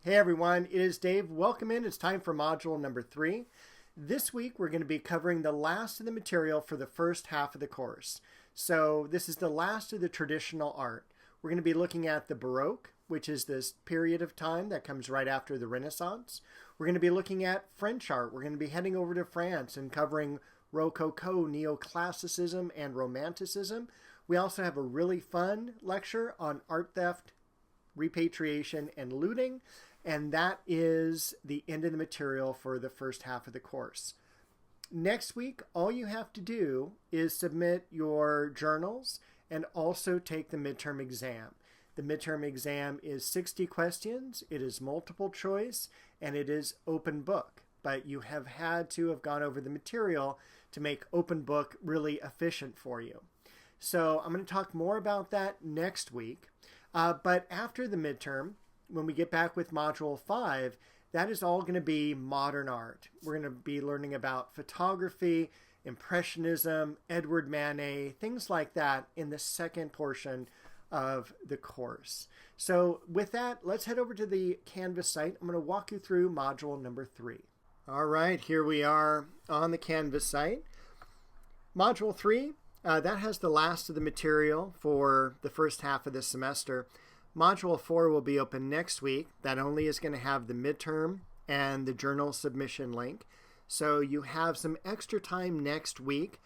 Hey everyone, it is Dave. Welcome in. It's time for module number 3. This week we're going to be covering the last of the material for the first half of the course. So this is the last of the traditional art. We're going to be looking at the Baroque, which is this period of time that comes right after the Renaissance. We're going to be looking at French art. We're going to be heading over to France and covering Rococo, Neoclassicism, and Romanticism. We also have a really fun lecture on art theft, repatriation, and looting. And that is the end of the material for the first half of the course. Next week, all you have to do is submit your journals and also take the midterm exam. The midterm exam is 60 questions, it is multiple choice, and it is open book. But you have had to have gone over the material to make open book really efficient for you. So I'm going to talk more about that next week. But after the midterm, when we get back with Module 5, that is all going to be modern art. We're going to be learning about photography, Impressionism, Edward Manet, things like that in the second portion of the course. So with that, let's head over to the Canvas site. I'm going to walk you through Module number 3. All right, here we are on the Canvas site. Module 3, that has the last of the material for the first half of the semester. Module 4 will be open next week. That only is going to have the midterm and the journal submission link. So you have some extra time next week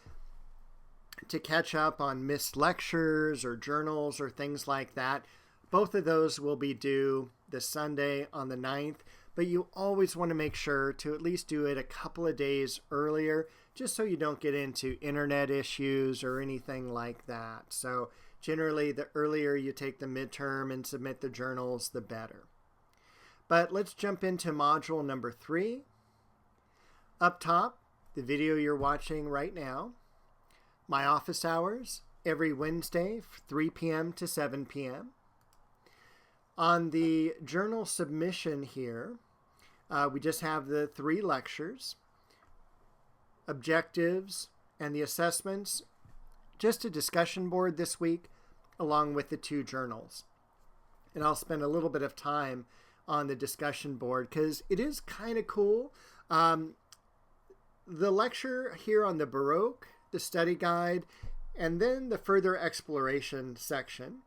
to catch up on missed lectures or journals or things like that. Both of those will be due this Sunday on the 9th, but you always want to make sure to at least do it a couple of days earlier, just so you don't get into internet issues or anything like that. So generally, the earlier you take the midterm and submit the journals, the better. But let's jump into module number 3. Up top, the video you're watching right now. My office hours, every Wednesday, 3 p.m. to 7 p.m. On the journal submission here, we just have the 3 lectures, objectives, and the assessments. Just a discussion board this week, along with the 2 journals. And I'll spend a little bit of time on the discussion board because it is kind of cool. The lecture here on the Baroque, the study guide, and then the further exploration section.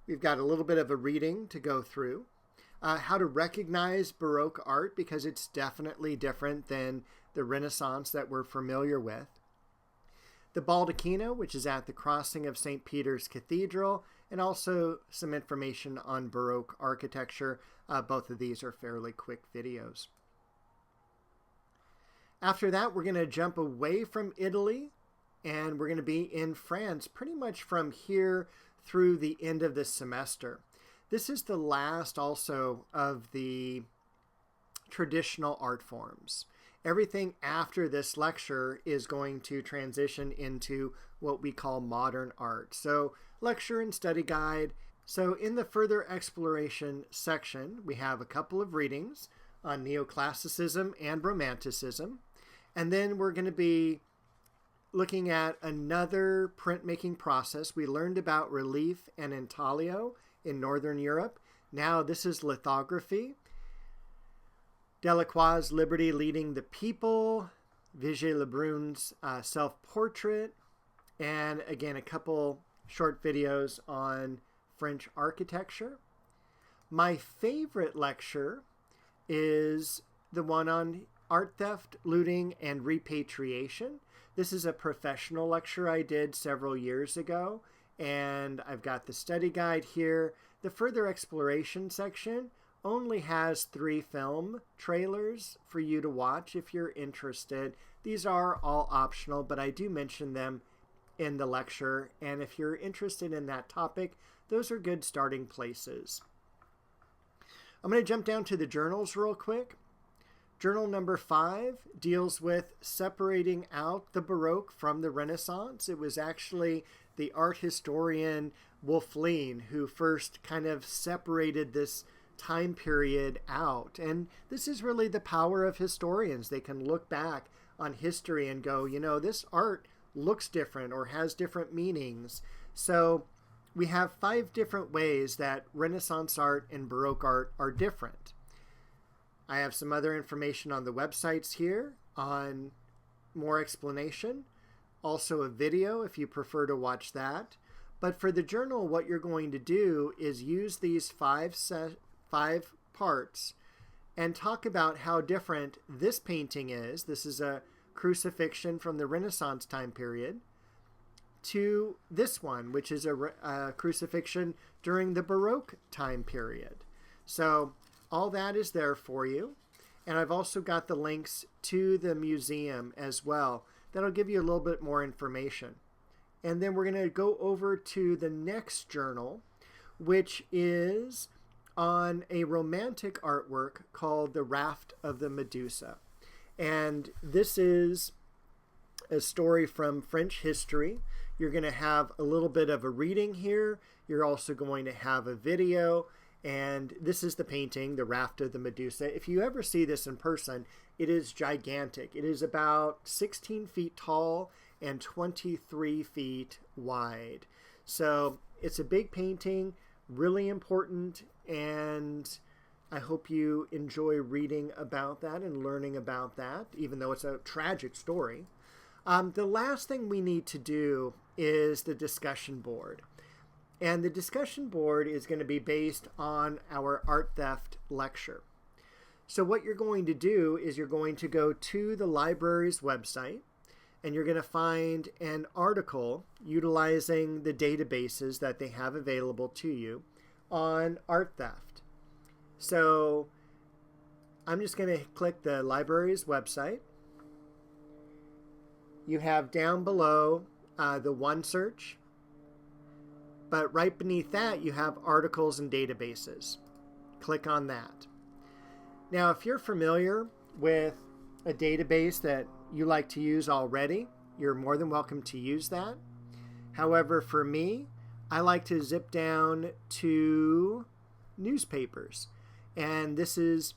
We've got a little bit of a reading to go through. How to recognize Baroque art because it's definitely different than the Renaissance that we're familiar with. The Baldacchino, which is at the crossing of St. Peter's Cathedral, and also some information on Baroque architecture. Both of these are fairly quick videos. After that, we're going to jump away from Italy, and we're going to be in France pretty much from here through the end of the semester. This is the last also of the traditional art forms. Everything after this lecture is going to transition into what we call modern art. So lecture and study guide. So in the further exploration section, we have a couple of readings on Neoclassicism and Romanticism. And then we're going to be looking at another printmaking process. We learned about relief and intaglio in Northern Europe. Now this is lithography. Delacroix's Liberty Leading the People, Vigée Lebrun's self-portrait, and again, a couple short videos on French architecture. My favorite lecture is the one on art theft, looting, and repatriation. This is a professional lecture I did several years ago, and I've got the study guide here. The further exploration section only has 3 film trailers for you to watch if you're interested. These are all optional, but I do mention them in the lecture, and if you're interested in that topic, those are good starting places. I'm going to jump down to the journals real quick. Journal number 5 deals with separating out the Baroque from the Renaissance. It was actually the art historian Wolf Lehn who first kind of separated this time period out. And this is really the power of historians. They can look back on history and go, you know, this art looks different or has different meanings. So we have 5 different ways that Renaissance art and Baroque art are different. I have some other information on the websites here on more explanation. Also a video if you prefer to watch that. But for the journal, what you're going to do is use these five parts and talk about how different this painting is. This is a crucifixion from the Renaissance time period, to this one, which is a crucifixion during the Baroque time period. So all that is there for you. And I've also got the links to the museum as well. That'll give you a little bit more information. And then we're going to go over to the next journal, which is on a romantic artwork called The Raft of the Medusa. And this is a story from French history. You're going to have a little bit of a reading here. You're also going to have a video. And this is the painting, The Raft of the Medusa. If you ever see this in person, it is gigantic. It is about 16 feet tall and 23 feet wide. So it's a big painting, really important, and I hope you enjoy reading about that and learning about that, even though it's a tragic story. The last thing we need to do is the discussion board. And the discussion board is going to be based on our art theft lecture. So what you're going to do is you're going to go to the library's website, and you're going to find an article utilizing the databases that they have available to you on art theft. So I'm just going to click the library's website. You have down below the one search, but right beneath that you have articles and databases. Click on that. Now, if you're familiar with a database that you like to use already, you're more than welcome to use that. However, for me, I like to zip down to newspapers. And this is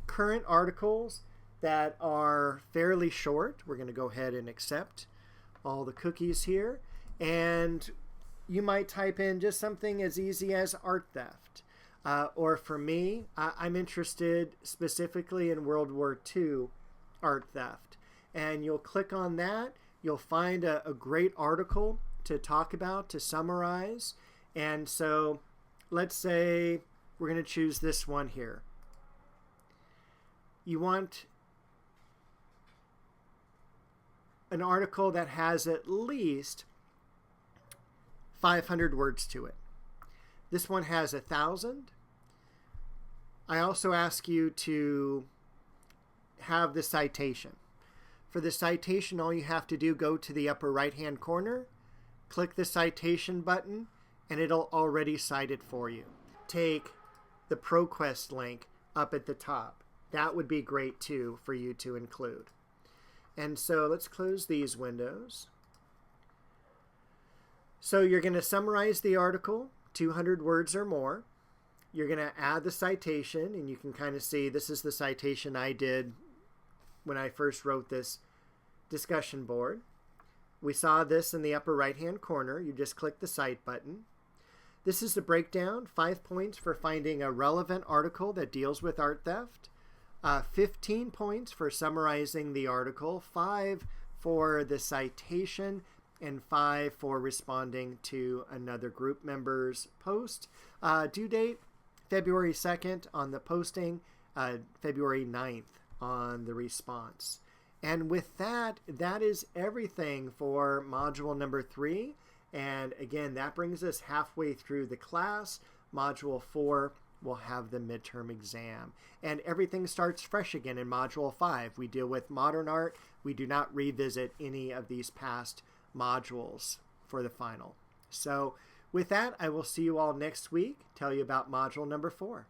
current articles that are fairly short. We're going to go ahead and accept all the cookies here. And you might type in just something as easy as art theft. Or for me, I'm interested specifically in World War II art theft. And you'll click on that. You'll find a great article to talk about, to summarize. And so let's say we're going to choose this one here. You want an article that has at least 500 words to it. This one has 1,000. I also ask you to have the citation. For the citation, all you have to do, go to the upper right-hand corner, click the citation button, and it'll already cite it for you. Take the ProQuest link up at the top. That would be great too for you to include. And so let's close these windows. So you're going to summarize the article, 200 words or more. You're going to add the citation, and you can kind of see this is the citation I did when I first wrote this discussion board. We saw this in the upper right-hand corner. You just click the Cite button. This is the breakdown, 5 points for finding a relevant article that deals with art theft, 15 points for summarizing the article, 5 for the citation, and 5 for responding to another group member's post. Due date, February 2nd on the posting, February 9th on the response. And with that, that is everything for module number 3. And again, that brings us halfway through the class. Module 4 will have the midterm exam. And everything starts fresh again in module 5. We deal with modern art. We do not revisit any of these past modules for the final. So with that, I will see you all next week, tell you about module number 4.